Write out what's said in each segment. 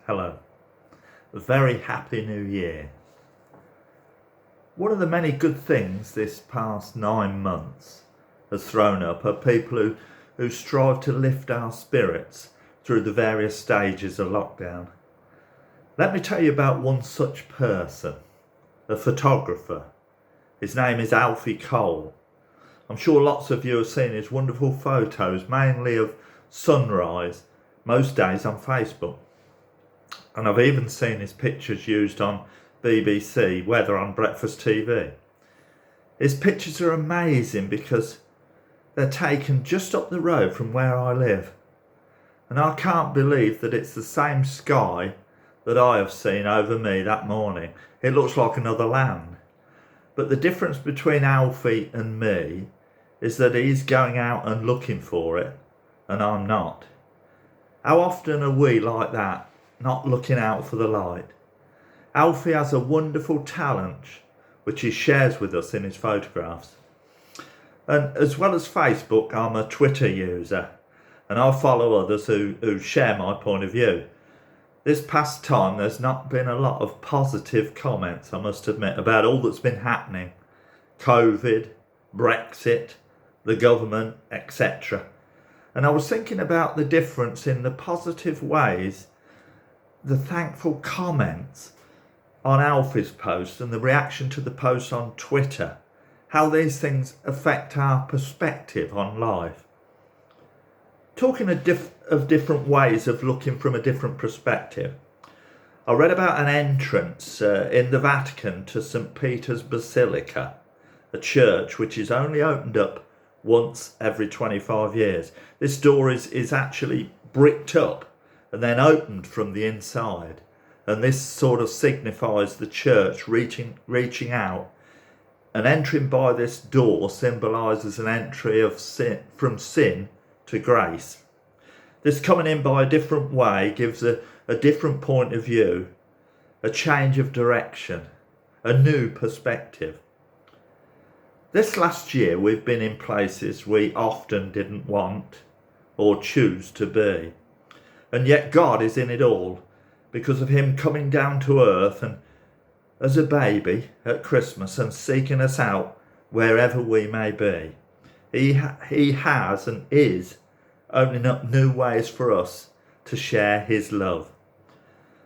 Hello. A very happy new year. One of the many good things this past 9 months has thrown up are people who strive to lift our spirits through the various stages of lockdown. Let me tell you about one such person, a photographer. His name is Alfie Cole. I'm sure lots of you have seen his wonderful photos, mainly of sunrise, most days on Facebook. And I've even seen his pictures used on BBC Weather on Breakfast TV. His pictures are amazing because they're taken just up the road from where I live. And I can't believe that it's the same sky that I have seen over me that morning. It looks like another land. But the difference between Alfie and me is that he's going out and looking for it and I'm not. How often are we like that, not looking out for the light? Alfie has a wonderful talent which he shares with us in his photographs. And as well as Facebook, I'm a Twitter user and I follow others who share my point of view. This past time there's not been a lot of positive comments, I must admit, about all that's been happening. COVID, Brexit, the government, etc. And I was thinking about the difference in the positive ways, the thankful comments on Alfie's post and the reaction to the post on Twitter, how these things affect our perspective on life. Talking of different ways of looking from a different perspective, I read about an entrance in the Vatican to St. Peter's Basilica, a church which is only opened up once every 25 years. This door is actually bricked up and then opened from the inside. And this sort of signifies the church reaching out. And entering by this door symbolises an entry of sin, from sin to grace. This coming in by a different way gives a different point of view, a change of direction, a new perspective. This last year we've been in places we often didn't want or choose to be. And yet God is in it all because of him coming down to earth and as a baby at Christmas and seeking us out wherever we may be. He has and is opening up new ways for us to share his love.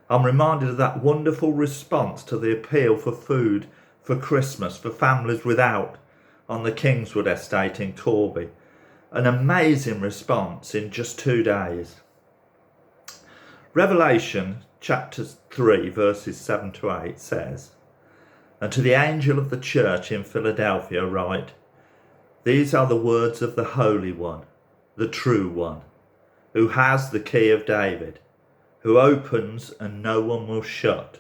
I'm reminded of that wonderful response to the appeal for food for Christmas for families without on the Kingswood estate in Corby. An amazing response in just 2 days. Revelation chapter 3 verses 7 to 8 says, "And to the angel of the church in Philadelphia write, These are the words of the Holy One, the true One, who has the key of David, who opens and no one will shut,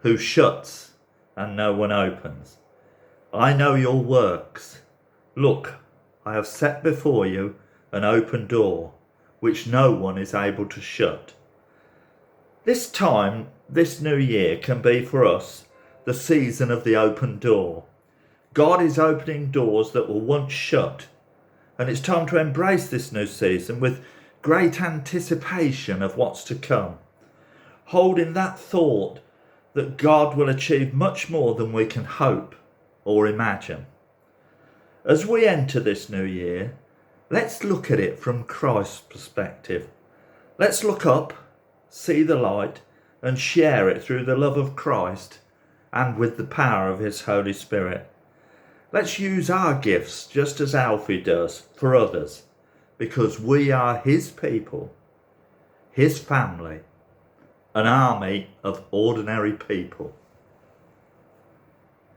who shuts and no one opens. I know your works. Look, I have set before you an open door, which no one is able to shut." This time, this new year can be for us the season of the open door. God is opening doors that were once shut, and it's time to embrace this new season with great anticipation of what's to come, holding that thought that God will achieve much more than we can hope or imagine. As we enter this new year, let's look at it from Christ's perspective. Let's look up, see the light, and share it through the love of Christ and with the power of his Holy Spirit. Let's use our gifts just as Alfie does for others, because we are his people, his family, an army of ordinary people.